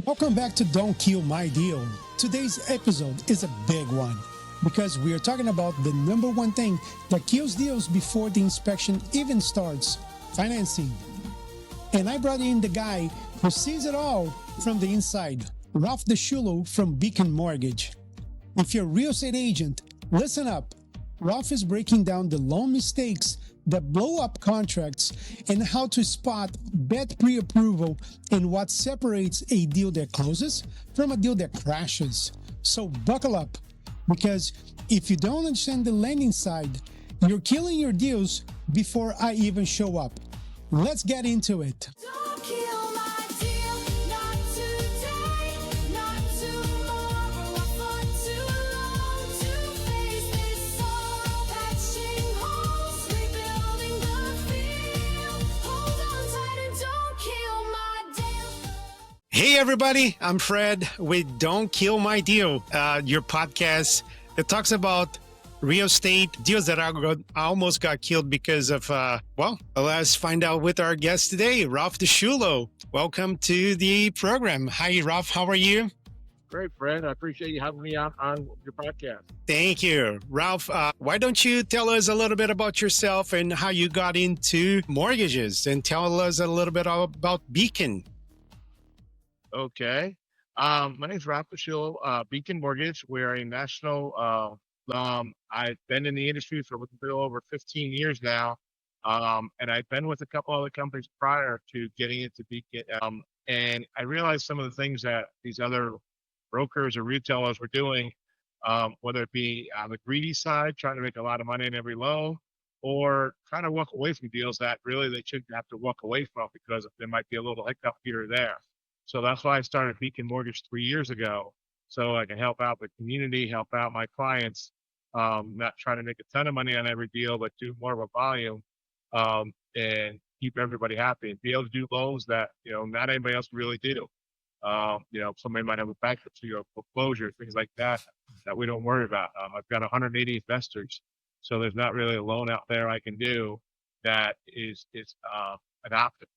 Welcome back to Don't Kill My Deal. Today's episode is a big one because we are talking about the number one thing that kills deals before the inspection even starts, financing. And I brought in the guy who sees it all from the inside, Ralph DiSciullo from Beacon Mortgage. If you're a real estate agent, listen up. Ralph is breaking down the loan mistakes that blow up contracts and how to spot bad pre-approval and what separates a deal that closes from a deal that crashes. So buckle up, because if you don't understand the lending side, you're killing your deals before I even show up. Let's get into it. Don't kill my deal, not today, not tomorrow. I fought too long to face this sorrow. Patching holes, rebuilding the field. Hold on tight and don't kill my deal. Hey everybody, I'm Fred with Don't Kill My Deal, your podcast that talks about real estate deals that I almost got killed because of, let's find out with our guest today, Ralph DiSciullo. Welcome to the program. Hi, Ralph. How are you? Great, Fred. I appreciate you having me on your podcast. Thank you. Ralph, why don't you tell us a little bit about yourself and how you got into mortgages, and tell us a little bit about Beacon. Okay. My name is Ralph DiSciullo, Beacon Mortgage. We're a national, I've been in the industry for a little over 15 years now. And I've been with a couple other companies prior to getting into Beacon. And I realized some of the things that these other brokers or retailers were doing, whether it be on the greedy side, trying to make a lot of money in every loan, or trying to walk away from deals that really they shouldn't have to walk away from because there might be a little hiccup here or there. So that's why I started Beacon Mortgage 3 years ago, so I can help out the community, help out my clients, not trying to make a ton of money on every deal, but do more of a volume, and keep everybody happy and be able to do loans that, not anybody else can really do. Somebody might have a bankruptcy or foreclosure, things like that we don't worry about. I've got 180 investors, so there's not really a loan out there I can do that is an option.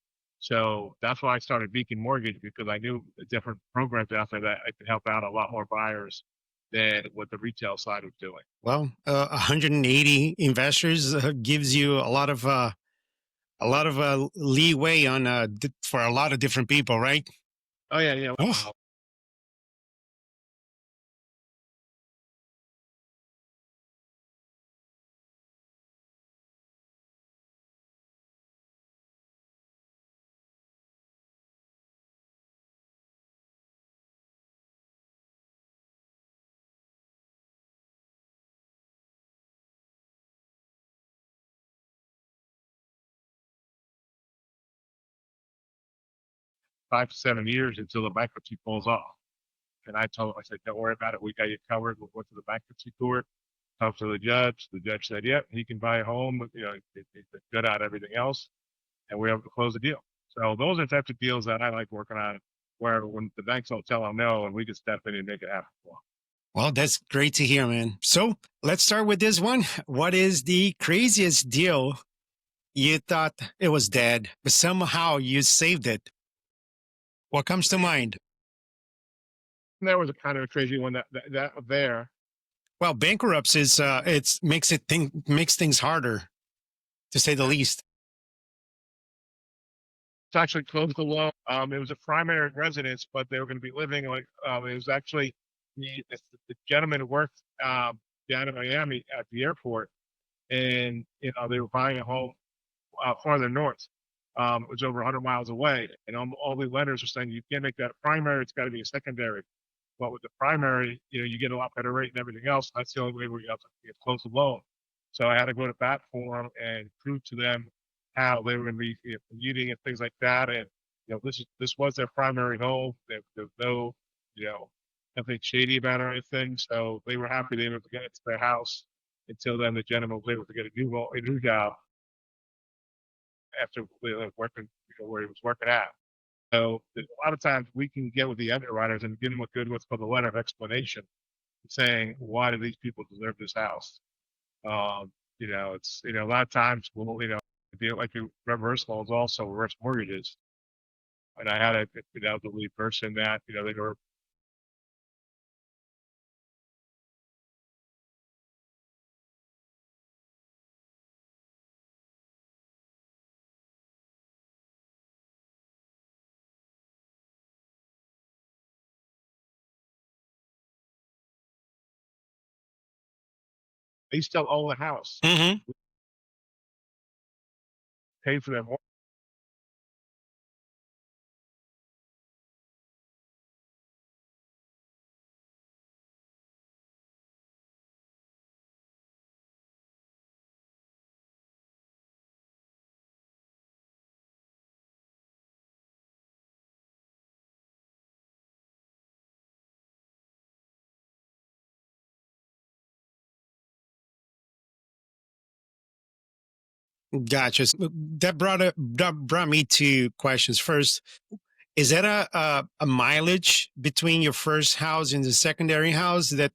So that's why I started Beacon Mortgage, because I knew the different programs out there that I could help out a lot more buyers than what the retail side was doing. Well, 180 investors gives you a lot of leeway on for a lot of different people, right? Oh yeah. Oh. 5 to 7 years until the bankruptcy falls off. And I told him, I said, don't worry about it. We got you covered. We'll go to the bankruptcy court, talk to the judge. The judge said, yep, he can buy a home. It's good out everything else. And we're able to close the deal. So those are the types of deals that I like working on, where when the banks don't tell them no, and we can step in and make it happen for them. Well, that's great to hear, man. So let's start with this one. What is the craziest deal you thought it was dead, but somehow you saved it? What comes to mind? And that was a kind of a crazy one that there. Well, bankruptcy is makes things harder, to say the least. To actually close the loan. It was a primary residence, but they were going to be living like it was actually the gentleman who worked down in Miami at the airport, and they were buying a home farther north. It was over 100 miles away, and all the lenders were saying you can't make that a primary; it's got to be a secondary. But with the primary, you get a lot better rate and everything else. That's the only way we got to close the loan. So I had to go to bat for them and prove to them how they were going to be commuting and things like that. And this was their primary home. There's no nothing shady about it or anything. So they were happy they were able to get it to their house. Until then, the gentleman was able to get a new job after working where he was working at. So a lot of times we can get with the underwriters and give them what's called a letter of explanation, saying why do these people deserve this house. It's a lot of times we'll deal like reverse loans, also reverse mortgages. And I had an elderly person that, they were. They still own the house, Mm-hmm. pay for their. Gotcha. That brought me to questions. First, is that a mileage between your first house and the secondary house that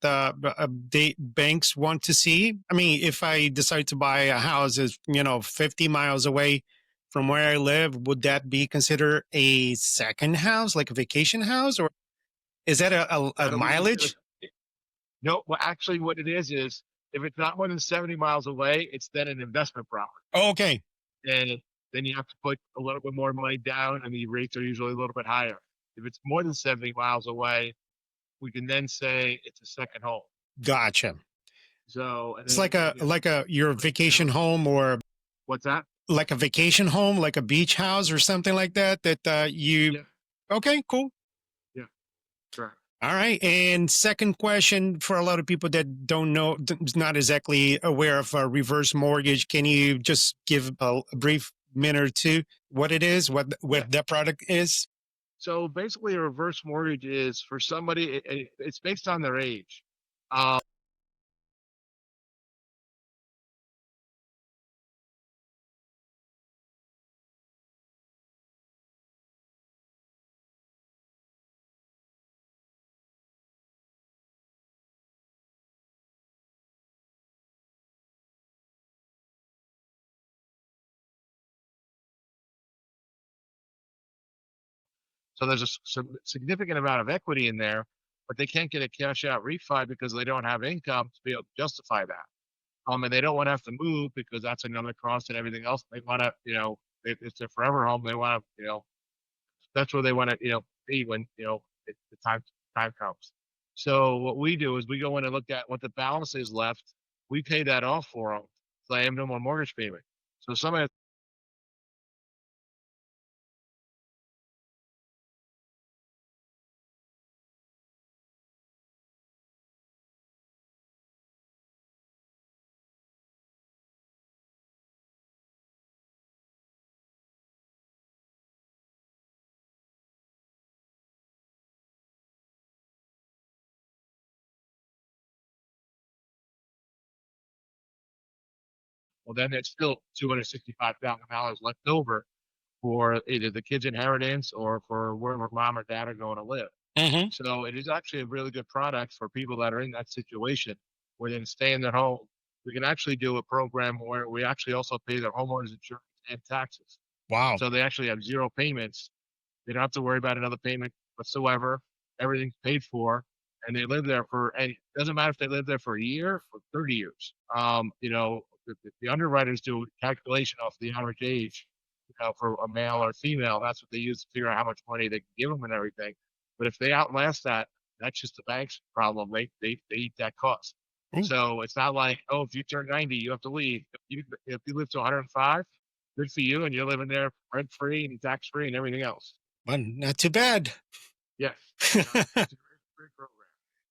banks want to see? I mean, if I decide to buy a house that's 50 miles away from where I live, would that be considered a second house, like a vacation house, or is that a We consider. mileage? No, well, actually, what it is if it's not more than 70 miles away, it's then an investment property. Oh, okay, And then you have to put a little bit more money down, and the rates are usually a little bit higher. If it's more than 70 miles away, we can then say it's a second home. gotcha. So, and It's then like your vacation home, or what's that? like a vacation home, like a beach house or something like that. You. Yeah, Okay, cool. yeah, correct. All right. And second question for a lot of people that don't know, not exactly aware of a reverse mortgage, can you just give a brief minute or two what it is, what Yeah. that product is? So basically, a reverse mortgage is for somebody. It's based on their age. Um, so there's some significant amount of equity in there, but they can't get a cash out refi because they don't have income to be able to justify that. And they don't want to have to move because that's another cost and everything else. They want to, it's their forever home. They want to, that's where they want to, be when, the time comes. So what we do is we go in and look at what the balance is left. We pay that off for them. So they have no more mortgage payment. So somebody. Well, then there's still $265,000 left over for either the kid's inheritance or for wherever mom or dad are going to live. Mm-hmm. So it is actually a really good product for people that are in that situation where they can stay in their home. We can actually do a program where we actually also pay their homeowners insurance and taxes. Wow. So they actually have zero payments. They don't have to worry about another payment whatsoever. Everything's paid for, and they live there and it doesn't matter if they live there for a year or 30 years. The underwriters do a calculation off the average age, for a male or female. That's what they use to figure out how much money they can give them and everything. But if they outlast that, that's just the bank's problem. They eat that cost. Mm. So it's not like, oh, if you turn 90, you have to leave. If you live to 105, good for you, and you're living there rent free and tax free and everything else. Well, not too bad. Yes, it's a great program.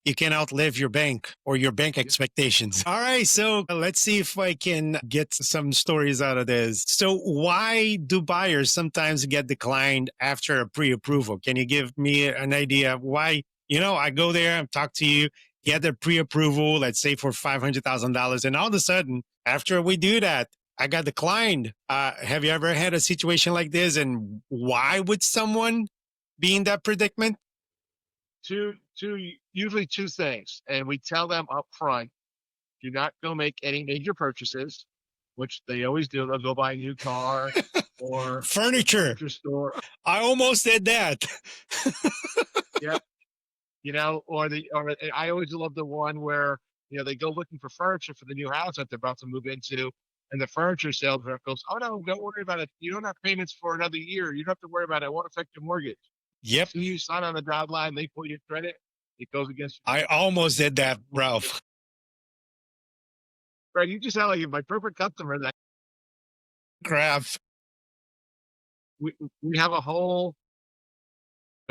You can outlive your bank or your bank expectations. All right. So let's see if I can get some stories out of this. So why do buyers sometimes get declined after a pre-approval? Can you give me an idea of why? I go there and talk to you, get the pre-approval, let's say for $500,000. And all of a sudden, after we do that, I got declined. Have you ever had a situation like this? And why would someone be in that predicament? Usually two things, and we tell them up front: do not go make any major purchases. which they always do. They'll go buy a new car or Furniture. furniture store. I almost did that. Yep. Or I always love the one where, they go looking for furniture for the new house that they're about to move into. And the furniture sales rep goes, "Oh no, don't worry about it. You don't have payments for another year. You don't have to worry about it. It won't affect your mortgage." Yep. So you sign on the dotted line, they pull your credit, it goes against you. I almost did that, Ralph. Right, you just sound like my perfect customer. That Crap. we have a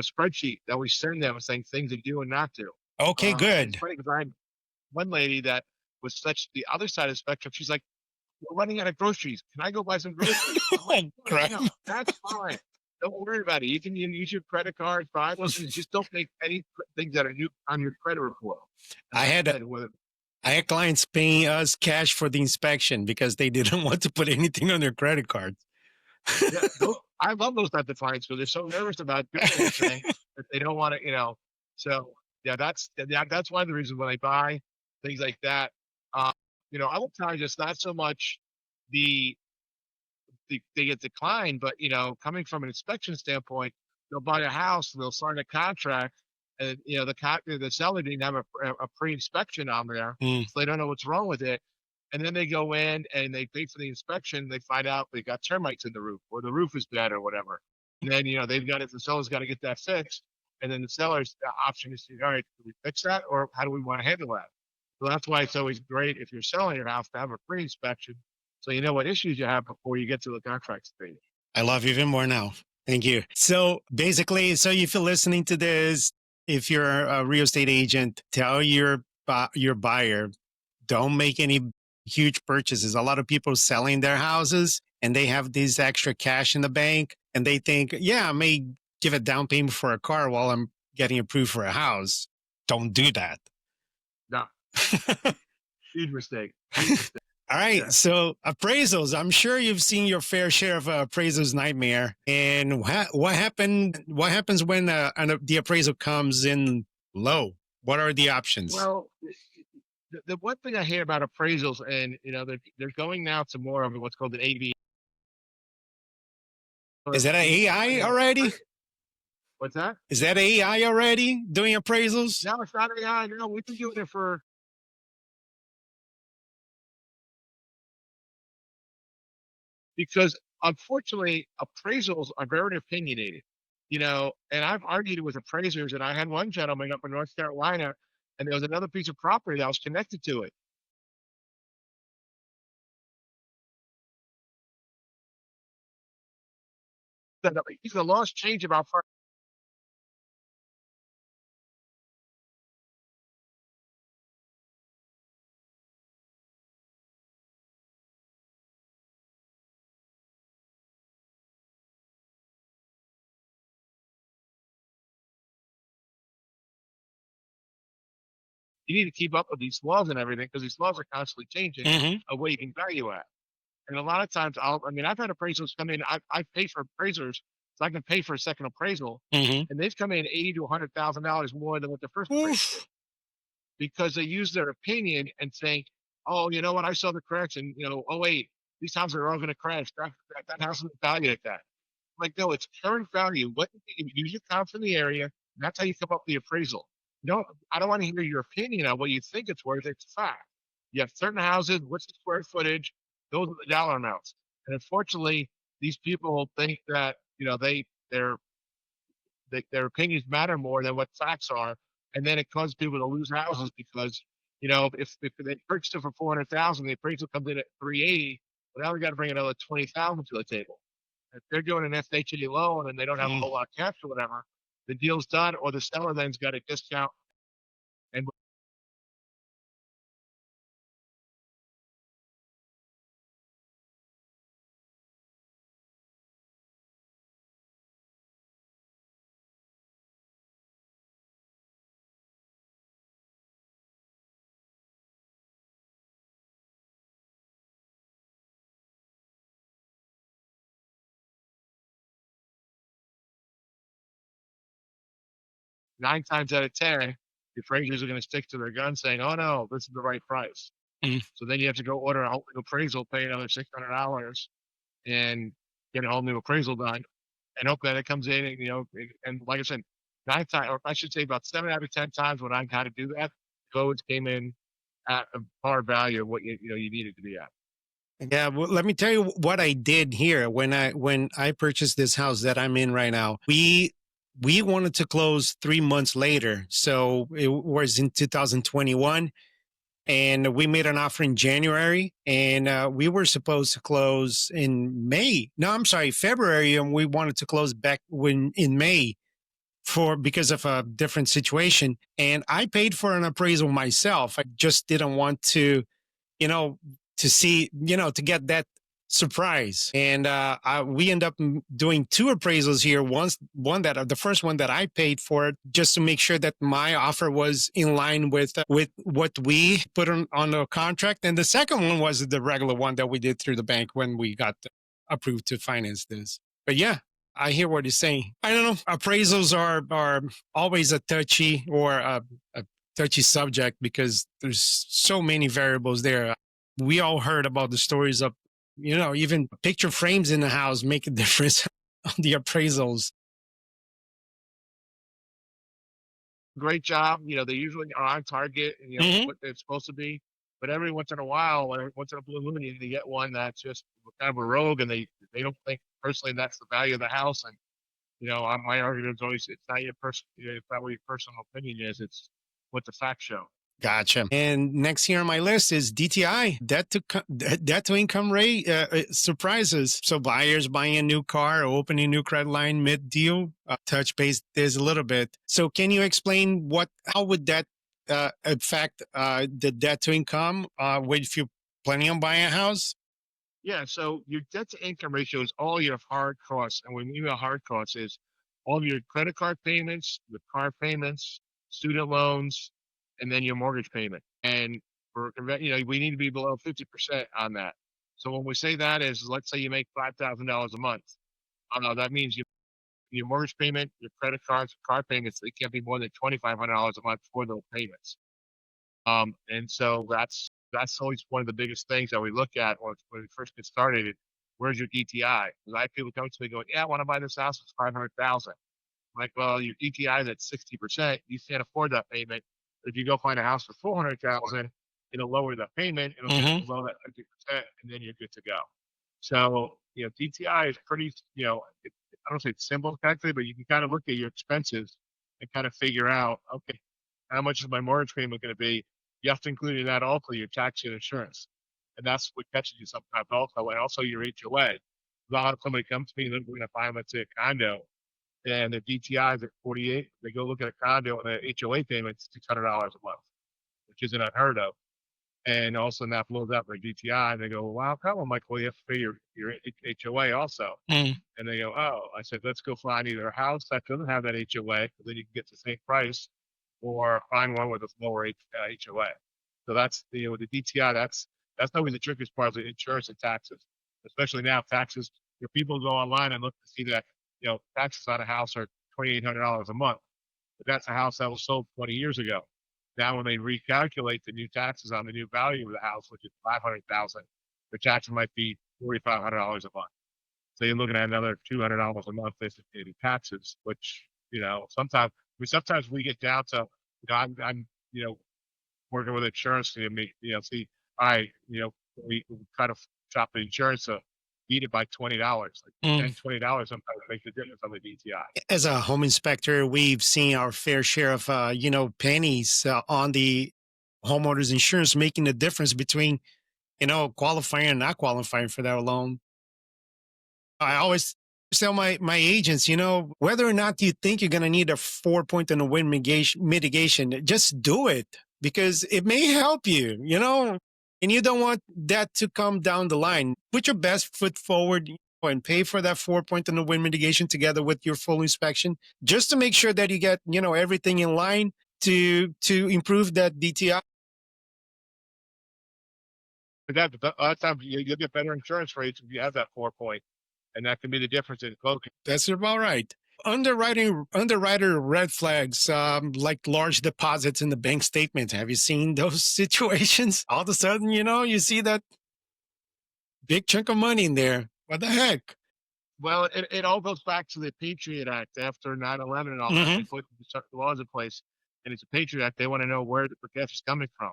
spreadsheet that we send them saying things to do and not do. Okay, It's good. funny because I had one lady that was such the other side of the spectrum. She's like, "We're running out of groceries. Can I go buy some groceries?" I'm like, Oh, crap. "No, that's fine. Don't worry about it. You can use your credit card, buy those things. Just don't make any things that are new on your credit report." And I had I had clients paying us cash for the inspection because they didn't want to put anything on their credit cards. I love those type of clients because they're so nervous about doing anything that they don't want to. So yeah, that's one of the reasons when I buy things like that. Uh, other times it's not so much the they get declined, but coming from an inspection standpoint, they'll buy a house and they'll sign a contract, and the seller didn't have a pre-inspection on there, Mm. so they don't know what's wrong with it. And then they go in and they pay for the inspection. They find out they got termites in the roof, or the roof is bad, or whatever. And then the seller's got to get that fixed. And then the seller's option is to, all right, do we fix that, or how do we want to handle that? So that's why it's always great if you're selling your house to have a pre-inspection, so you know what issues you have before you get to the contract stage. I love you even more now. Thank you. So basically, if you're listening to this, if you're a real estate agent, tell your buyer, don't make any huge purchases. A lot of people selling their houses and they have this extra cash in the bank and they think, yeah, I may give a down payment for a car while I'm getting approved for a house. Don't do that. No, huge mistake. All right. Yeah. So appraisals, I'm sure you've seen your fair share of appraisals nightmare. And what happens when the appraisal comes in low? What are the options? Well, the one thing I hear about appraisals, and they're going now to more of what's called an AV. Is that an AI already? What's that? Is that AI already doing appraisals? No, it's not AI. No, we've been doing it for. Because unfortunately, appraisals are very opinionated, and I've argued with appraisers, and I had one gentleman up in North Carolina, and there was another piece of property that was connected to it. The laws change about five. You need to keep up with these laws and everything because these laws are constantly changing Mm-hmm. of what you can value at. And a lot of times, I've had appraisals come in. I pay for appraisers, so I can pay for a second appraisal, Mm-hmm. and they've come in $80,000 to $100,000 more than what the first appraisal did, because they use their opinion and think, "Oh, you know what? I saw the cracks, and oh wait, these houses are all going to crash. That house is valued at that." Like, no, it's current value. What you use your comps in the area. And that's how you come up with the appraisal. I don't want to hear your opinion on what you think it's worth. It's fact. You have certain houses. What's the square footage? Those are the dollar amounts. And unfortunately, these people think that their their opinions matter more than what facts are, and then it causes people to lose houses because if they purchased it for 400,000, the appraisal comes in at 380. Well, now we got to bring another 20,000 to the table. If they're doing an FHA loan and they don't have a whole lot of cash or whatever, the deal's done, or the seller then's got a discount. And 9 times out of 10, the appraisers are going to stick to their gun saying, "Oh no, this is the right price." So then you have to go order a whole new appraisal, pay another $600 and get a whole new appraisal done and hope that it comes in and, and like I said, 9 times, or I should say about 7 out of 10 times when I kind of do that, codes came in at a par value of what you needed to be at. Yeah, well, let me tell you what I did here when I purchased this house that I'm in right now. We wanted to close 3 months later, so it was in 2021, and we made an offer in January, and we were supposed to close in May. No, I'm sorry, February, and we wanted to close back in May because of a different situation. And I paid for an appraisal myself. I just didn't want to, you know, to see, to get that surprise. And we end up doing 2 appraisals here. The first one that I paid for, just to make sure that my offer was in line with what we put on the contract. And the second one was the regular one that we did through the bank when we got approved to finance this. But yeah, I hear what he's saying. I don't know. Appraisals are always a touchy subject because there's so many variables there. We all heard about the stories of, even picture frames in the house make a difference on the appraisals. Great job. They usually are on target and Mhm. what they're supposed to be. But every once in a while, or once in a blue moon, you get one that's just kind of a rogue, and they don't think personally that's the value of the house. And my argument is always it's not it's not what your personal opinion is. It's what the facts show. Gotcha. And next here on my list is DTI, debt to income rate surprises. So buyers buying a new car or opening a new credit line mid deal. Touch base this a little bit. So can you explain how would that affect the debt to income if you're planning on buying a house? Yeah, so your debt to income ratio is all your hard costs. And when we mean hard costs is all of your credit card payments, the car payments, student loans, and then your mortgage payment. And we need to be below 50% on that. So when we say that is, let's say you make $5,000 a month. That means your mortgage payment, your credit cards, car payments, they can't be more than $2,500 a month for those payments. And so that's always one of the biggest things that we look at when we first get started. Where's your DTI? Because I have people come to me going, "Yeah, I want to buy this house. It's 500,000." I'm like, well, your DTI is at 60%. You can't afford that payment. But if you go find a house for 400,000, it'll lower the payment. It'll get below that 50%, and then you're good to go. So DTI is pretty. I don't say it's simple calculate, but you can kind of look at your expenses and kind of figure out, okay, how much is my mortgage payment going to be? You have to include in that also your tax and insurance. And that's what catches you sometimes also. And also your HOA. A lot of somebody comes to me and we're going to buy, let's say, a condo, and the DTI is at 48. They go look at a condo and the HOA payment's $600 a month, which isn't unheard of. And also that blows out their DTI. And they go, well, how come? I'm like, well, you have to pay your HOA also. Mm. And they go, oh, I said, let's go find either a house that doesn't have that HOA, then you can get the same price, or find one with a lower HOA. So that's with the DTI. That's always the trickiest part of the insurance and taxes, especially now taxes. Your people go online and look to see that taxes on a house are $2,800 a month, but that's a house that was sold 20 years ago. Now, when they recalculate the new taxes on the new value of the house, which is 500,000, the taxes might be $4,500 a month. So you're looking at another $200 a month basically in taxes, which sometimes we get down to I'm working with insurance to make see all right we try to shop the insurance to beat it by $20, like $10-$20 sometimes makes a difference on the DTI. As a home inspector, we've seen our fair share of pennies on the homeowners insurance, making the difference between qualifying and not qualifying for that loan. I always tell my agents, whether or not you think you're going to need a 4-point on the wind mitigation, just do it because it may help you, and you don't want that to come down the line. Put your best foot forward and pay for that 4-point on the wind mitigation together with your full inspection, just to make sure that you get, everything in line to improve that DTI. But a lot of times you'll get better insurance rates if you have that 4-point. And that can be the difference in cloaking. That's about right. Underwriter red flags, like large deposits in the bank statement. Have you seen those situations? All of a sudden, you see that big chunk of money in there. What the heck? Well, it all goes back to the Patriot Act after 9/11 and all that. They put the laws in place, and it's a Patriot Act. They want to know where the cash is coming from.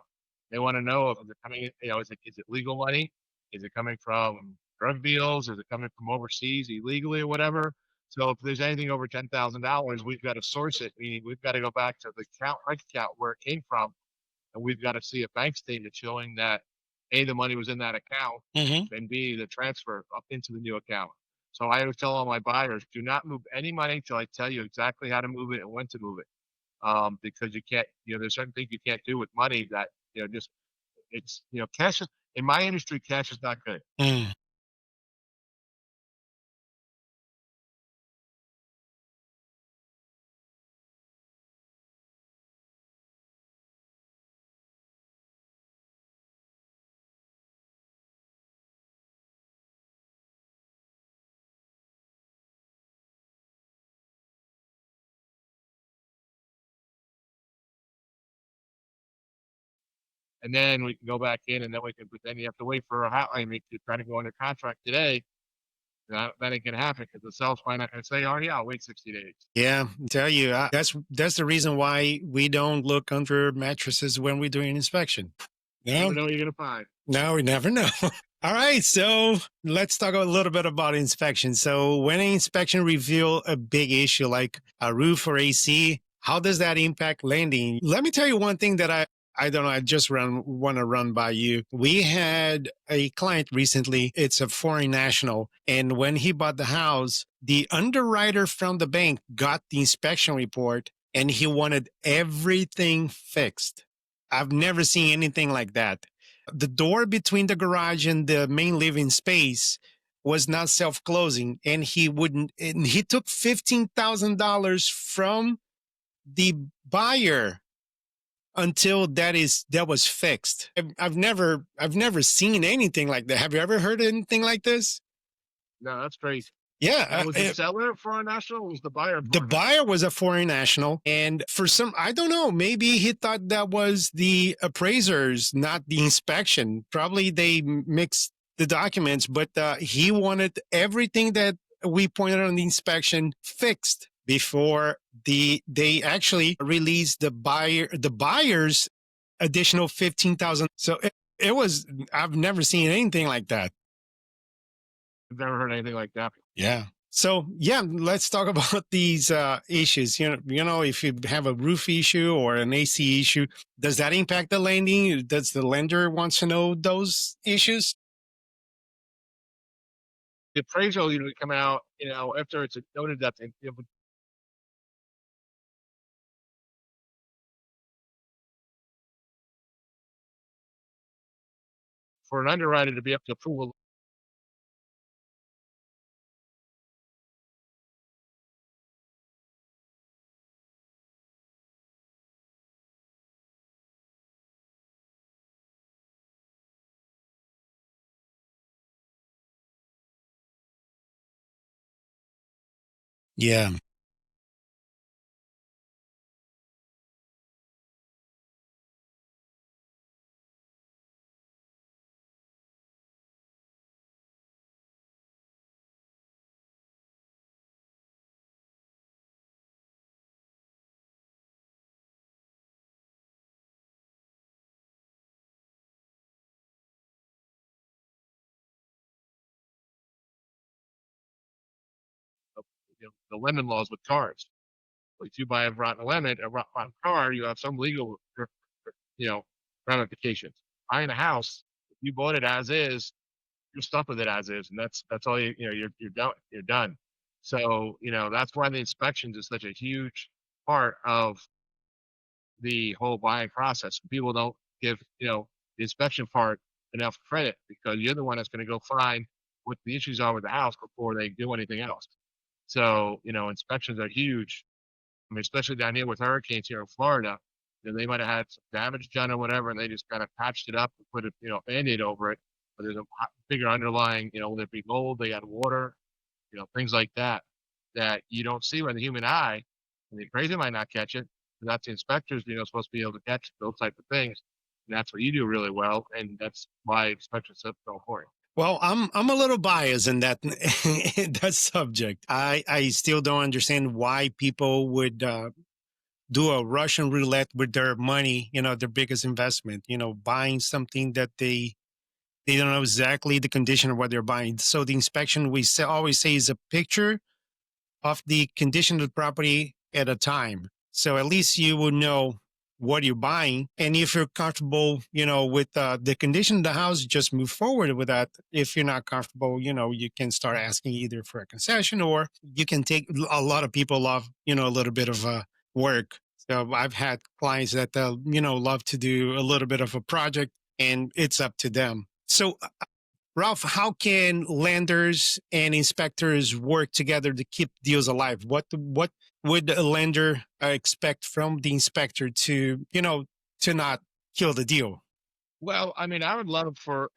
They want to know if they're coming, is it legal money? Is it coming from drug deals? Is it coming from overseas illegally or whatever? So if there's anything over $10,000, we've got to source it. Meaning we've got to go back to the bank account where it came from, and we've got to see a bank statement showing that A, the money was in that account, and B, the transfer up into the new account. So I always tell all my buyers, do not move any money until I tell you exactly how to move it and when to move it. Because you can't, there's certain things you can't do with money that, just it's, cash is, in my industry, cash is not good. Mm. And then we can go back in and then but then you have to wait for a house. I mean, you're trying to go under contract today. That ain't gonna happen because the sales might not gonna say, "Oh yeah, I'll wait 60 days." Yeah, I tell you, that's the reason why we don't look under mattresses when we're doing an inspection. You never know what you're gonna find. No, we never know. All right, so let's talk a little bit about inspection. So when an inspection reveal a big issue like a roof or AC, how does that impact lending? Let me tell you one thing that I don't know, I just want to run by you. We had a client recently, it's a foreign national, and when he bought the house, the underwriter from the bank got the inspection report and he wanted everything fixed. I've never seen anything like that. The door between the garage and the main living space was not self-closing, and he took $15,000 from the buyer until that was fixed. I've never seen anything like that. Have you ever heard anything like this? No, that's crazy. Yeah. Was the seller for a national? Or was the buyer? The buyer was a foreign national, and for some, I don't know, maybe he thought that was the appraisers, not the inspection. Probably they mixed the documents, but he wanted everything that we pointed on the inspection fixed before they actually released the buyer's additional 15,000. So it was, I've never seen anything like that. I've never heard anything like that. Yeah. So yeah, let's talk about these issues. If you have a roof issue or an AC issue, does that impact the lending? Does the lender wants to know those issues? The appraisal usually come out, after it's noted that for an underwriter to be up to approval. Yeah. The lemon laws with cars. If you buy a rotten lemon, a rotten car, you have some legal, ramifications. Buying a house, if you bought it as is, you're stuck with it as is, and that's all you're done. You're done. So that's why the inspections is such a huge part of the whole buying process. People don't give the inspection part enough credit because you're the one that's going to go find what the issues are with the house before they do anything else. So inspections are huge. I mean, especially down here with hurricanes here in Florida, they might have had some damage done or whatever, and they just kind of patched it up and put a Band-Aid over it. But there's a bigger underlying, whether it be mold, they had water, things like that. that you don't see with the human eye, and the appraiser might not catch it. And that's the inspectors, supposed to be able to catch those type of things. And that's what you do really well, and that's why inspections are so important. Well, I'm a little biased in that in that subject. I still don't understand why people would do a Russian roulette with their money, their biggest investment, buying something that they don't know exactly the condition of what they're buying. So the inspection always say is a picture of the condition of the property at a time. So at least you will know what you're buying. And if you're comfortable, with the condition of the house, just move forward with that. If you're not comfortable, you can start asking either for a concession, or you can take. A lot of people love, a little bit of work. So I've had clients that, love to do a little bit of a project, and it's up to them. So Ralph, how can lenders and inspectors work together to keep deals alive? What would a lender expect from the inspector to not kill the deal? Well, I mean, I would love for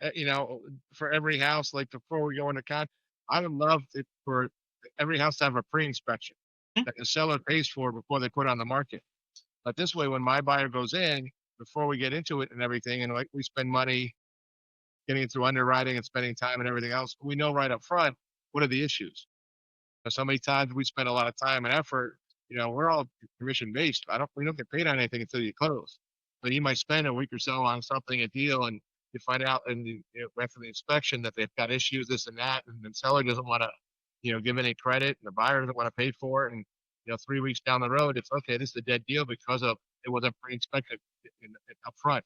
for every house, like before we go into I would love for every house to have a pre-inspection that the seller pays for before they put it on the market. But this way, when my buyer goes in, before we get into it and everything, and like we spend money getting it through underwriting and spending time and everything else, we know right up front what are the issues. So many times we spend a lot of time and effort. We're all commission based. We don't get paid on anything until you close. But you might spend a week or so on something, a deal, and you find out after the inspection that they've got issues, this and that, and the seller doesn't want to, give any credit, and the buyer doesn't want to pay for it, and 3 weeks down the road, it's okay. This is a dead deal because of it wasn't pre-inspected up front.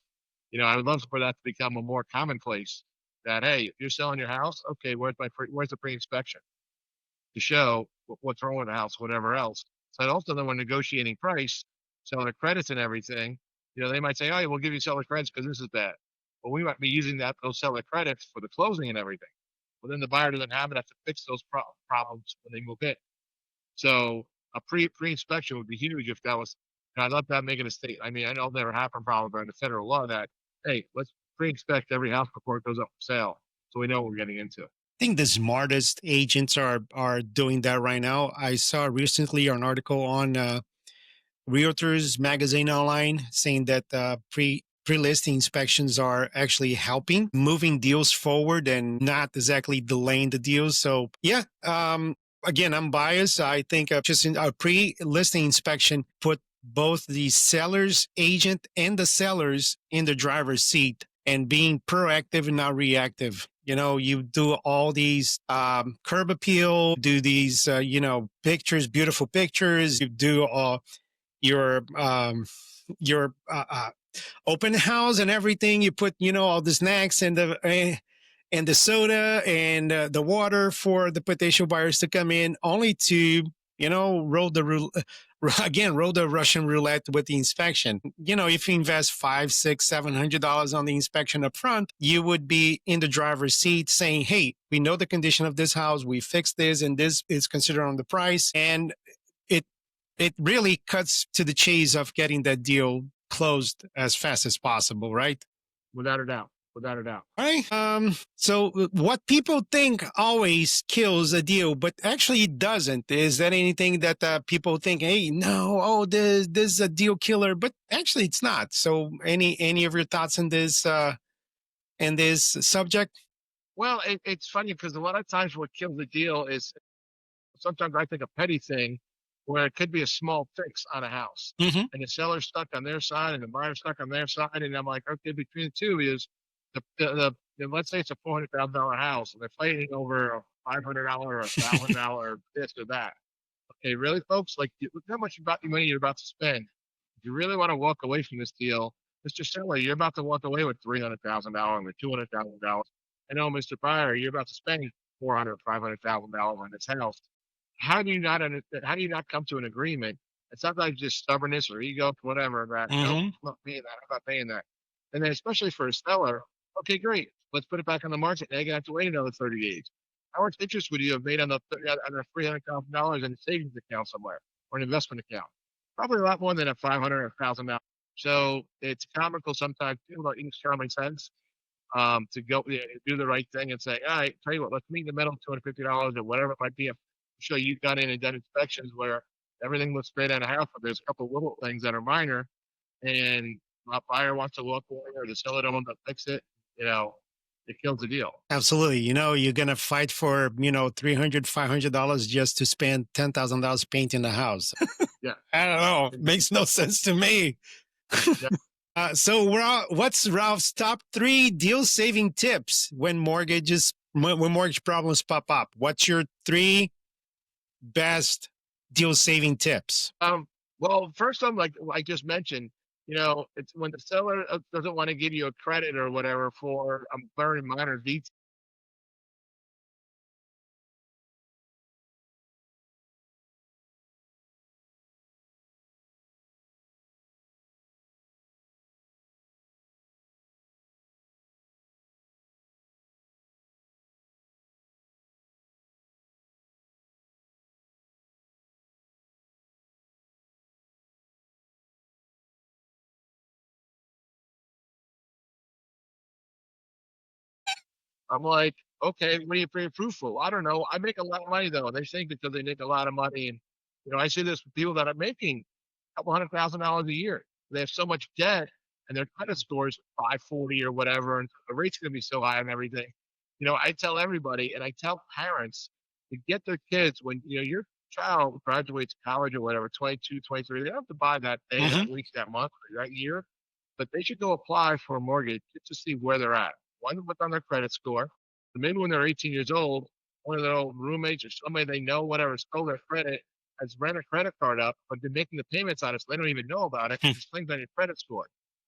I would love for that to become a more commonplace. That hey, if you're selling your house, okay, where's the pre-inspection to show what's wrong with the house, whatever else. So also then when negotiating price, seller credits and everything, they might say, oh, yeah, we'll give you seller credits because this is bad. But we might be using those seller credits for the closing and everything. Well, then the buyer doesn't have it, have to fix those problems when they move in. So a pre-inspection would be huge if that was. I'd love to make it a state. I mean, I know it'll never happen probably, but under federal law that hey, let's pre-inspect every house before it goes up for sale, so we know what we're getting into. I think the smartest agents are doing that right now. I saw recently an article on Realtors Magazine online saying that pre-listing inspections are actually helping moving deals forward and not exactly delaying the deals. So yeah, again, I'm biased. I think just in a pre-listing inspection put both the seller's agent and the sellers in the driver's seat and being proactive and not reactive. You do all these curb appeal, do these, pictures, beautiful pictures. You do your open house and everything. You put, all the snacks and the soda and the water for the potential buyers to come in, only to roll the Russian roulette with the inspection. If you invest $500, $600, $700 on the inspection up front, you would be in the driver's seat saying, hey, we know the condition of this house, we fixed this, and this is considered on the price. And it really cuts to the chase of getting that deal closed as fast as possible, right? Without a doubt. All right. So what people think always kills a deal, but actually it doesn't. Is that anything that people think, hey, no, this is a deal killer, but actually it's not. So any of your thoughts on this subject? Well, it's funny because a lot of times what kills the deal is sometimes I think a petty thing where it could be a small fix on a house, Mm-hmm. and the seller's stuck on their side and the buyer's stuck on their side, and I'm like, okay, between the two is the let's say it's a $400,000 house and they're fighting over a $500 or $1,000 this or that. Okay, really, folks? Like, look how much money you're about to spend. If you really want to walk away from this deal, Mr. Seller, you're about to walk away with $300,000 or $200,000. I know, Mr. Buyer, you're about to spend $400,000, $500,000 on this house. How do you not come to an agreement? It's not like just stubbornness or ego, whatever. That no, I'm not paying that. I'm not paying that. And then especially for a seller, okay, great. Let's put it back on the market. Now you're gonna have to wait another 30 days. How much interest would you have made on the $300,000 in a savings account somewhere or an investment account? Probably a lot more than a $500 or $1,000. So it's comical sometimes. People don't use common sense to go do the right thing and say, all right, tell you what, let's meet in the middle, $250 or whatever it might be. show you've gone in and done inspections where everything looks great on a house, but there's a couple of little things that are minor, and a buyer wants to walk away or the seller don't want to fix it, it kills the deal. Absolutely. You're going to fight for, $300, $500 just to spend $10,000 painting the house. Yeah. I don't know. It makes no sense to me. Yeah. So what's Ralph's top 3 deal saving tips when mortgage problems pop up? What's your 3 best deal saving tips? Well, first I'm like I just mentioned, it's when the seller doesn't want to give you a credit or whatever for a very minor detail. I'm like, okay, what are you being fruitful? I don't know. I make a lot of money though. They think because they make a lot of money, and I see this with people that are making a couple $100,000 a year. They have so much debt, and their credit score is 540 or whatever, and the rate's going to be so high and everything. I tell everybody, and I tell parents to get their kids when your child graduates college or whatever, 22, 23. They don't have to buy that day, that week, that month, or that year, but they should go apply for a mortgage just to see where they're at. One, what's on their credit score. So maybe when they're 18 years old, one of their old roommates or somebody they know, whatever, stole their credit, has ran a credit card up, but they're making the payments on it, so they don't even know about it. There's things on your credit score.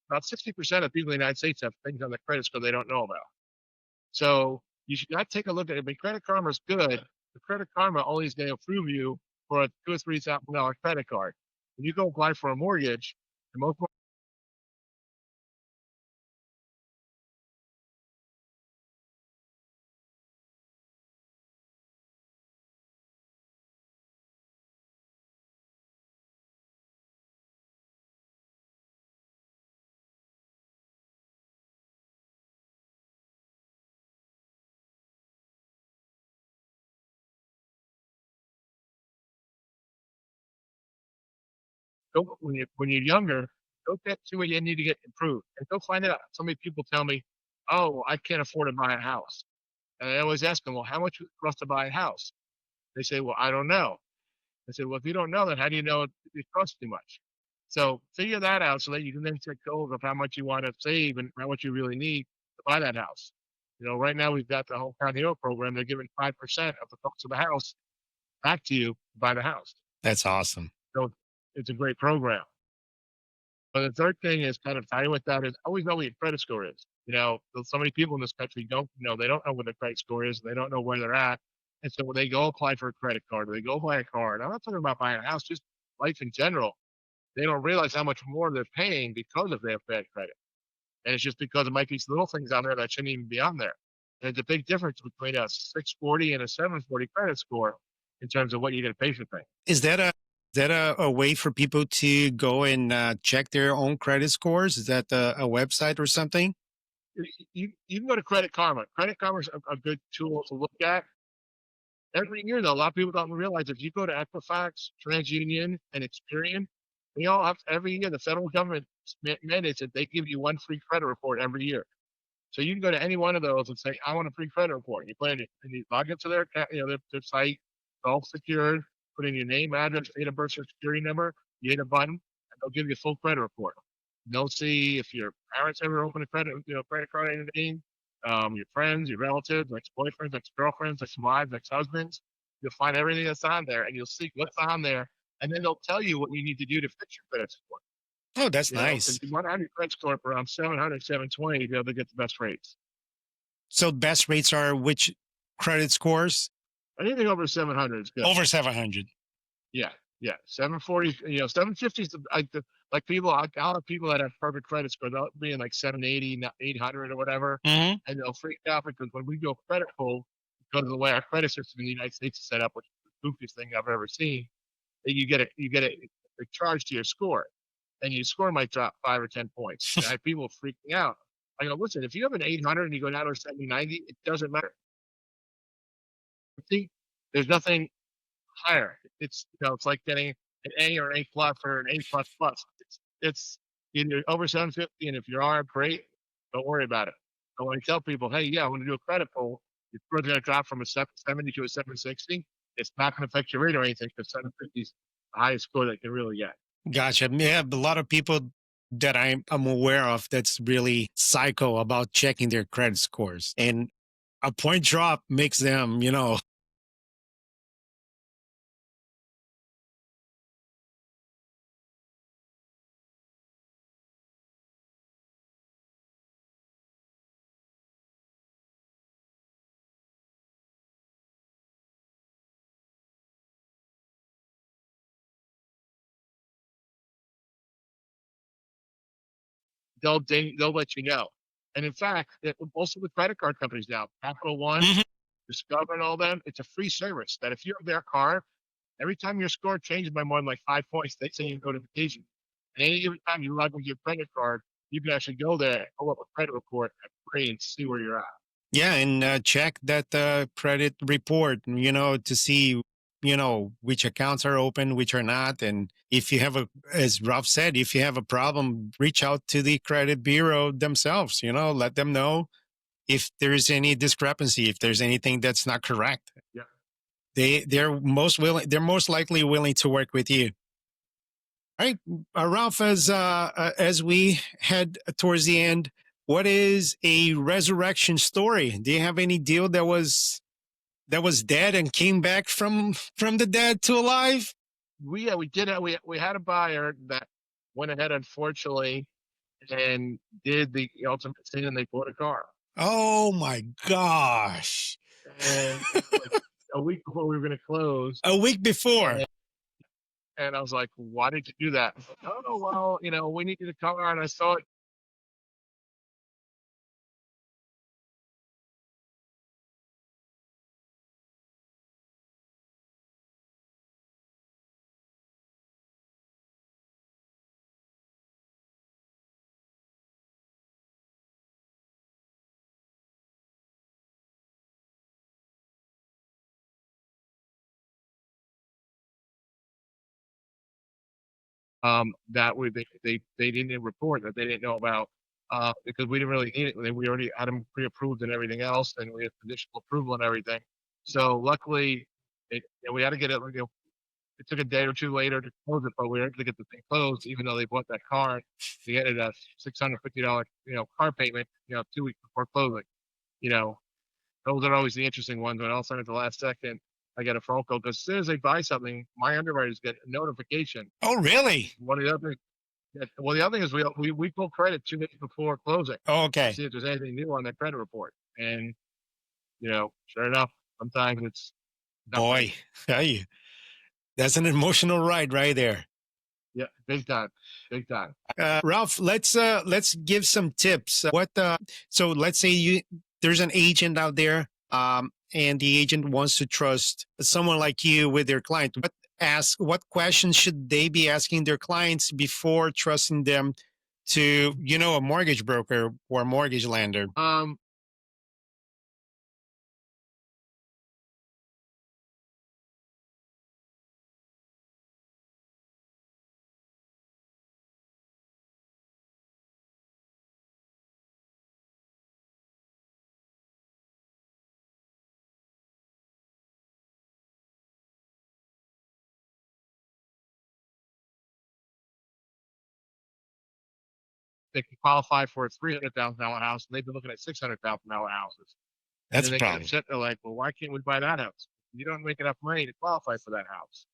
About 60% of people in the United States have things on their credit score they don't know about. So you should not take a look at it. But Credit Karma is good. The Credit Karma only is going to approve you for a $2,000 or $3,000 credit card. When you go apply for a mortgage, the most don't, when you're younger, go see what you need to get improved, and go find out. So many people tell me, "Oh, I can't afford to buy a house," and I always ask them, "Well, how much would it cost to buy a house?" They say, "Well, I don't know." I said, "Well, if you don't know, then how do you know it costs too much?" So figure that out so that you can then take goals of how much you want to save and how much you really need to buy that house. Right now we've got the Hometown Hero program. They're giving 5% of the cost of the house back to you to buy the house. That's awesome. So it's a great program. But the third thing is kind of tie with that is always know what your credit score is. So many people in this country don't know. They don't know what their credit score is. They don't know where they're at. And so when they go apply for a credit card or they go buy a car, and I'm not talking about buying a house, just life in general, they don't realize how much more they're paying because of their bad credit. And it's just because it might be little things on there that shouldn't even be on there. And it's a big difference between a 640 and a 740 credit score in terms of what you get to pay for things. Is that a way for people to go and check their own credit scores? Is that a website or something? You can go to Credit Karma. Credit Karma is a good tool to look at. Every year, though, a lot of people don't realize if you go to Equifax, TransUnion, and Experian, they all have every year. The federal government mandates that they give you one free credit report every year. So you can go to any one of those and say, "I want a free credit report." You put in, and you log into their their site, it's all secured. Put in your name, address, date of birth, social security number. You hit a button, and they'll give you a full credit report. They'll see if your parents ever opened a credit card in your name, your friends, your relatives, ex-boyfriends, ex-girlfriends, ex-wives, ex-husbands. You'll find everything that's on there, and you'll see what's on there, and then they'll tell you what you need to do to fix your credit score. Oh, that's nice. You want to have your credit score up around 700, 720 to be able to get the best rates. So best rates are which credit scores? Anything over 700 is good. Over 700. Yeah. 740, 750 is like people, a lot of people that have perfect credit score, they'll be in like 780, 800 or whatever. Mm-hmm. And they'll freak out because when we go credit pull, because of the way our credit system in the United States is set up, which is the goofiest thing I've ever seen, that you get a charge to your score, and your score might drop 5 or 10 points. And I have people freaking out. I go, listen, if you have an 800 and you go down to a 70, 90, it doesn't matter. See, there's nothing higher. It's, it's like getting an A or an A plus or an A plus plus. It's either over 750, and if you are, great, don't worry about it. But when I tell people, hey, yeah, I want to do a credit pull, your score's going to drop from a 770 to a 760. It's not going to affect your rate or anything because 750 is the highest score that you can really get. Gotcha. Yeah, a lot of people that I'm aware of that's really psycho about checking their credit scores. And a point drop makes them, They'll let you know. And in fact, also with credit card companies now, Capital One, Mhm. Discover, and all them, it's a free service that if you have their card, every time your score changes by more than like 5 points, they send you a notification. And every time you log with your credit card, you can actually go there, pull up a credit report, and pray and see where you're at. Yeah, and check that credit report, to see, which accounts are open, which are not. And if you have as Ralph said, if you have a problem, reach out to the credit bureau themselves, let them know if there's any discrepancy, if there's anything that's not correct. Yeah. They're most likely willing to work with you. All right, Ralph, as we head towards the end, what is a resurrection story? Do you have any deal that was dead and came back from the dead to alive? We did. We had a buyer that went ahead, unfortunately, and did the ultimate thing, and they bought a car. Oh my gosh! And like a week before we were going to close, A week before. and I was like, "Why did you do that?" Oh, well, we needed a car, and I saw it. That they didn't report that they didn't know about, because we didn't really need it. We already had them pre-approved and everything else, and we had conditional approval and everything. So luckily, we had to get it. It took a day or two later to close it, but we were able to get the thing closed, even though they bought that car. They added a $650, car payment, 2 weeks before closing. You know, those are always the interesting ones. When all of a sudden at the last second, I get a phone call because as soon as they buy something, my underwriters get a notification. Oh, really? One of the other Yeah, well, the other thing is we pull credit 2 days before closing Oh, to okay. see if there's anything new on that credit report. And, sure enough, sometimes it's not right. Boy, hey, that's an emotional ride right there. Yeah, big time, big time. Ralph, let's give some tips. So let's say there's an agent out there, and the agent wants to trust someone like you with their client. What questions should they be asking their clients before trusting them to, a mortgage broker or a mortgage lender? They can qualify for a $300,000 house, and they've been looking at $600,000 houses. And That's then a they get problem. upset. They're like, "Well, why can't we buy that house? You don't make enough money to qualify for that house."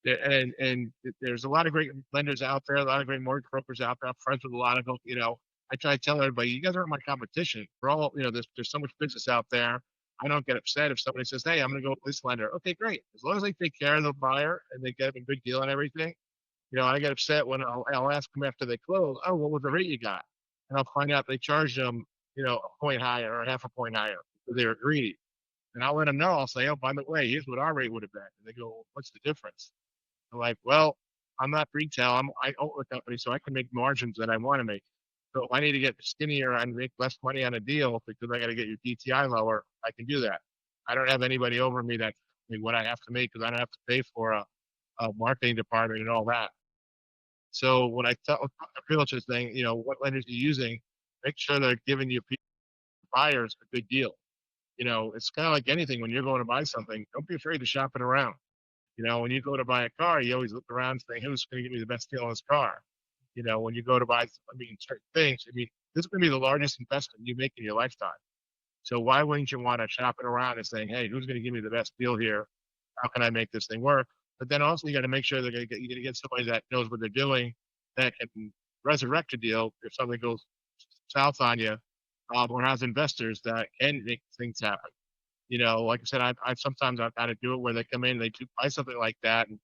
And there's a lot of great lenders out there, a lot of great mortgage brokers out there. I'm friends with a lot of them. I try to tell everybody, you guys aren't my competition. We're all, there's so much business out there. I don't get upset if somebody says, "Hey, I'm going to go with this lender." Okay, great. As long as they take care of the buyer and they get a good deal and everything. I get upset when I'll ask them after they close, "Oh, what was the rate you got?" And I'll find out they charged them, a point higher or half a point higher because they were greedy. And I'll let them know. I'll say, "Oh, by the way, here's what our rate would have been." And they go, "Well, what's the difference?" I'm like, "Well, I'm not retail. I own the company, so I can make margins that I want to make. So if I need to get skinnier and make less money on a deal because I got to get your DTI lower, I can do that. I don't have anybody over me that's what I have to make because I don't have to pay for a marketing department and all that. So when I tell the realtors thing, what lenders are you using, make sure they're giving you buyers a good deal. It's kind of like anything when you're going to buy something. Don't be afraid to shop it around. When you go to buy a car, you always look around saying, who's going to give me the best deal on this car? When you go to buy, certain things, this is going to be the largest investment you make in your lifetime. So why wouldn't you want to shop it around and saying, hey, who's going to give me the best deal here? How can I make this thing work? But then also you got to make sure you're going to get somebody that knows what they're doing, that can resurrect a deal if something goes south on you, or has investors that can make things happen. Like I said, I've got to do it where they come in, they do buy something like that, and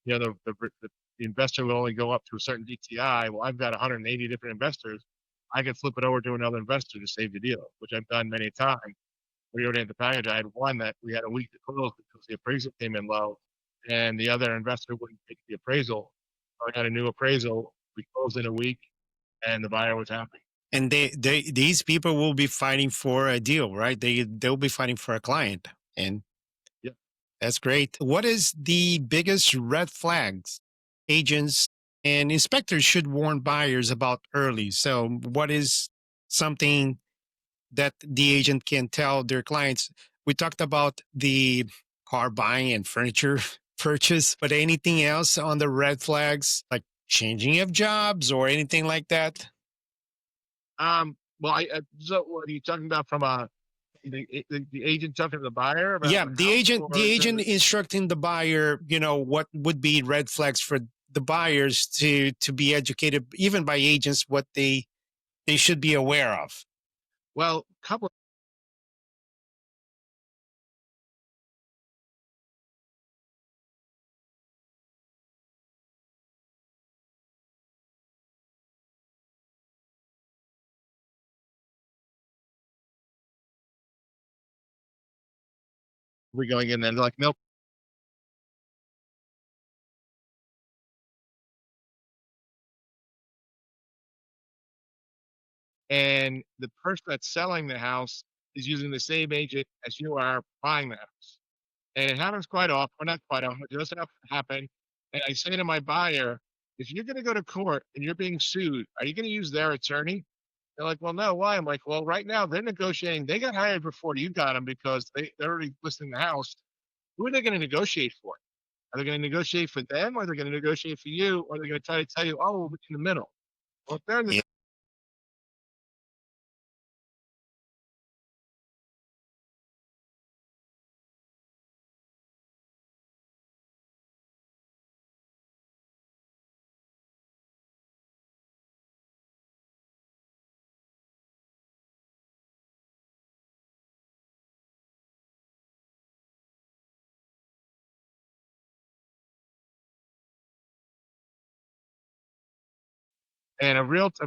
the investor will only go up to a certain DTI. Well, I've got 180 different investors. I can flip it over to another investor to save the deal, which I've done many times. We already had the package. I had one that we had a week to close because the appraisal came in low, and the other investor wouldn't take the appraisal. So I got a new appraisal. We closed in a week, and the buyer was happy. And these people will be fighting for a deal, right? They'll be fighting for a client, and Yep. that's great. What is the biggest red flags agents and inspectors should warn buyers about early? So, what is something that the agent can tell their clients? We talked about the car buying and furniture purchase, but anything else on the red flags, like changing of jobs or anything like that? Well, so what are you talking about from the agent talking to the buyer about Yeah, the the house, agent or the agent instructing the buyer, what would be red flags for the buyers to be educated, even by agents, what they should be aware of. well, couple we going in there, they're like, nope. And the person that's selling the house is using the same agent as you are buying the house. And it happens quite often, or not quite often, it doesn't happen. And I say to my buyer, if you're going to go to court and you're being sued, are you going to use their attorney? They're like, well, no, why? I'm like, well, right now they're negotiating. They got hired before you got them because they're already listing the house. Who are they going to negotiate for? Are they going to negotiate for them, or are they going to negotiate for you, or are they going to try to tell you, oh, we're in the middle? Well, if they're in the Yeah. And a realtor,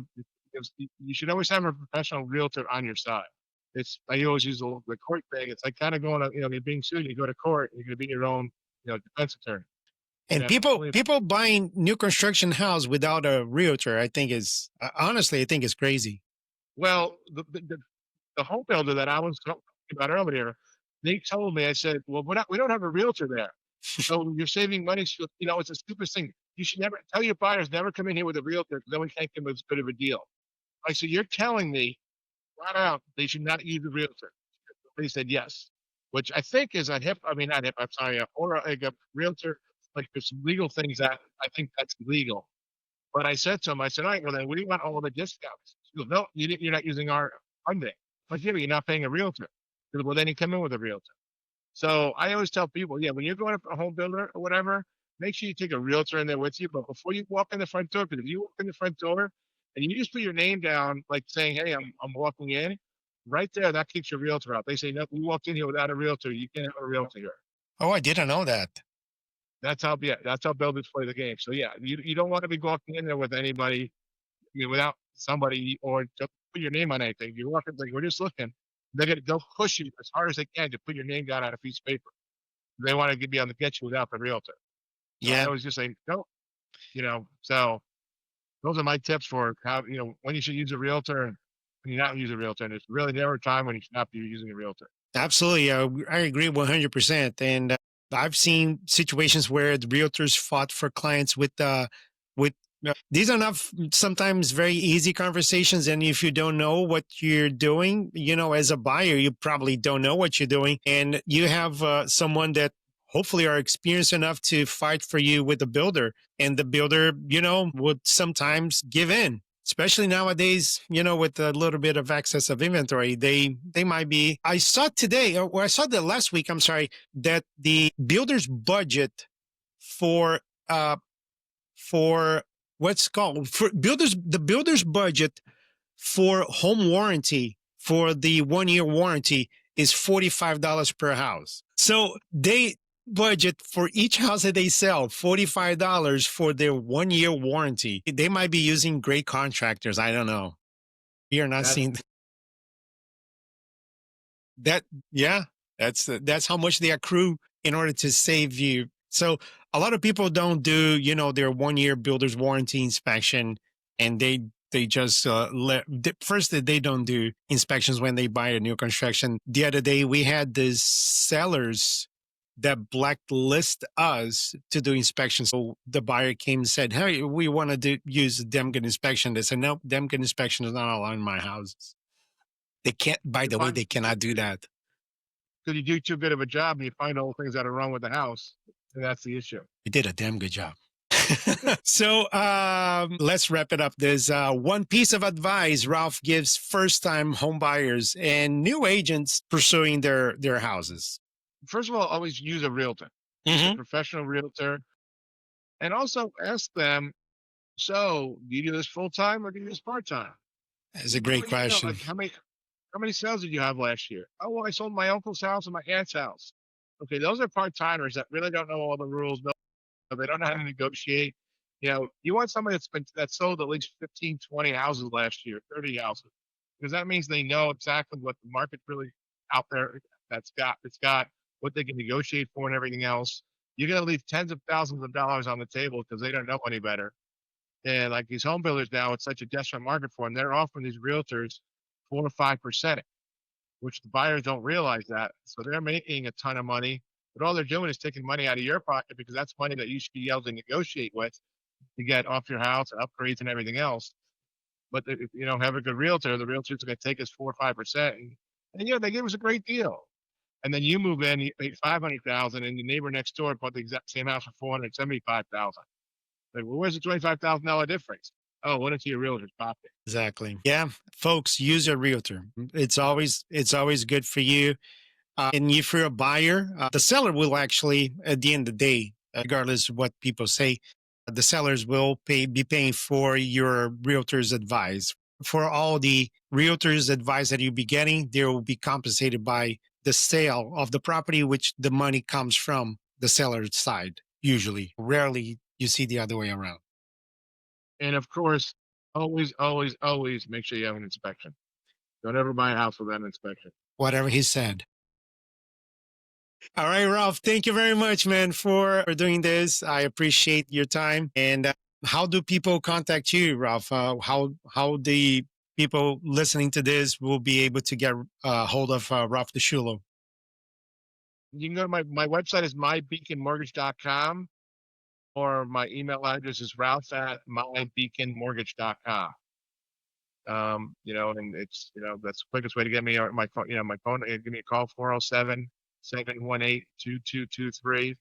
you should always have a professional realtor on your side. I always use the court thing. It's like kind of going to, you're being sued, you go to court, you're going to be your own, defense attorney. And people buying new construction house without a realtor, I think is honestly, I think is crazy. Well, the home builder that I was talking about earlier, they told me, I said, well, we don't have a realtor there. So you're saving money. So, it's a stupid thing. You should never tell your buyers, never come in here with a realtor because then we can't give them as good of a deal. I said, you're telling me flat out they should not use a realtor. They said yes, which I think is not hip, I'm sorry, or like a realtor, like there's some legal things that I think that's illegal. But I said to him, I said, all right, well then we want all the discounts. He goes, no, you're not using our funding. I'm like, yeah, but you're not paying a realtor. He goes, well, then you come in with a realtor. So I always tell people, yeah, when you're going to a home builder or whatever, make sure you take a realtor in there with you. But before you walk in the front door, because if you walk in the front door and you just put your name down, like saying, hey, I'm walking in, right there, that keeps your realtor out. They say, no, you walked in here without a realtor, you can't have a realtor here. Oh, I didn't know that. That's how builders play the game. So yeah, you don't want to be walking in there with anybody, without somebody, or just put your name on anything. You walk in, like, we're just looking. They'll push you as hard as they can to put your name down on a piece of paper. They want to be on the get you without the realtor. So I Yeah, always just say, no, so those are my tips for how, when you should use a realtor and when you not use a realtor. And there's really never a time when you should not be using a realtor. absolutely. I agree 100%. And I've seen situations where the realtors fought for clients with these are not sometimes very easy conversations. And if you don't know what you're doing, as a buyer, you probably don't know what you're doing. And you have someone that hopefully are experienced enough to fight for you with the builder. And the builder, would sometimes give in. Especially nowadays, with a little bit of excess of inventory, they might be. I saw today, or I saw that last week, I'm sorry, that the builder's budget for what's called the builder's budget for home warranty for the 1 year warranty is $45 per house. So they budget for each house that they sell $45 for their 1 year warranty. They might be using great contractors. I don't know. We are not seeing that. Yeah, that's how much they accrue in order to save you. So a lot of people don't do, their 1 year builder's warranty inspection, and they just first they don't do inspections when they buy a new construction. The other day we had the sellers that blacklist us to do inspections. So the buyer came and said, "Hey, we want to use a damn good inspection." They said, "No, damn good inspection is not allowed in my houses." They can't. By the way, they cannot do that. Because you do too good of a job and you find all the things that are wrong with the house. And that's the issue. You did a damn good job. So let's wrap it up. There's one piece of advice Ralph gives first-time home buyers and new agents pursuing their houses. First of all, always use a realtor, a professional realtor. And also ask them, so do you do this full-time or do you do this part-time? That's a great question. Like how many sales did you have last year? Oh, well, I sold my uncle's house and my aunt's house. Okay, those are part-timers that really don't know all the rules. They don't know how to negotiate. You want somebody that sold at least 15, 20 houses last year, 30 houses, because that means they know exactly what the market really out there it's got what they can negotiate for and everything else. You're going to leave tens of thousands of dollars on the table because they don't know any better. And like these home builders now, it's such a desperate market for them. They're offering these realtors 4 or 5%, which the buyers don't realize that. So they're making a ton of money, but all they're doing is taking money out of your pocket because that's money that you should be able to negotiate with to get off your house, upgrades, and everything else. But if you don't have a good realtor, the realtor's going to take us 4 or 5%, and they give us a great deal. And then you move in, you pay $500,000, and your neighbor next door bought the exact same house for $475,000. Like, well, where's the $25,000 difference? Oh, went into your realtor's pocket. Exactly. Yeah, folks, use a realtor. It's always good for you. And if you're a buyer, the seller will actually, at the end of the day, regardless of what people say, the sellers will be paying for your realtor's advice. For all the realtor's advice that you'll be getting, they will be compensated by the sale of the property, which the money comes from the seller's side, usually. Rarely you see the other way around. And of course, always, always, always make sure you have an inspection. Don't ever buy a house without an inspection. Whatever he said. All right, Ralph, thank you very much, man, for doing this. I appreciate your time. And how do people contact you, Ralph? How the people listening to this will be able to get hold of Ralph DiSciullo? You can go to my website is mybeaconmortgage.com, or my email address is ralph@mybeaconmortgage.com. And it's, that's the quickest way to get me on my phone. My phone, give me a call, 407-718-2223.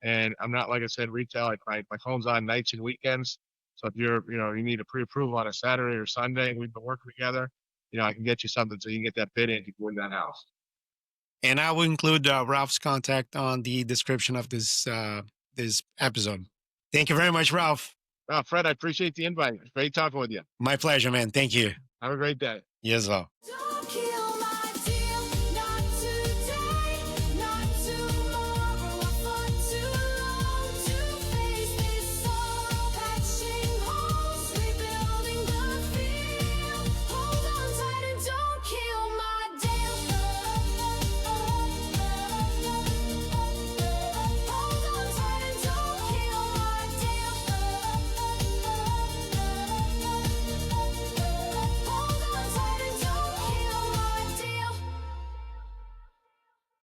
And I'm not, like I said, retail. My phone's on nights and weekends. So if you need a pre-approval on a Saturday or Sunday, and we've been working together, I can get you something so you can get that bid in to win that house. And I will include Ralph's contact on the description of this episode. Thank you very much, Ralph. Fred, I appreciate the invite. It's great talking with you. My pleasure, man. Thank you. Have a great day. You as well. Don't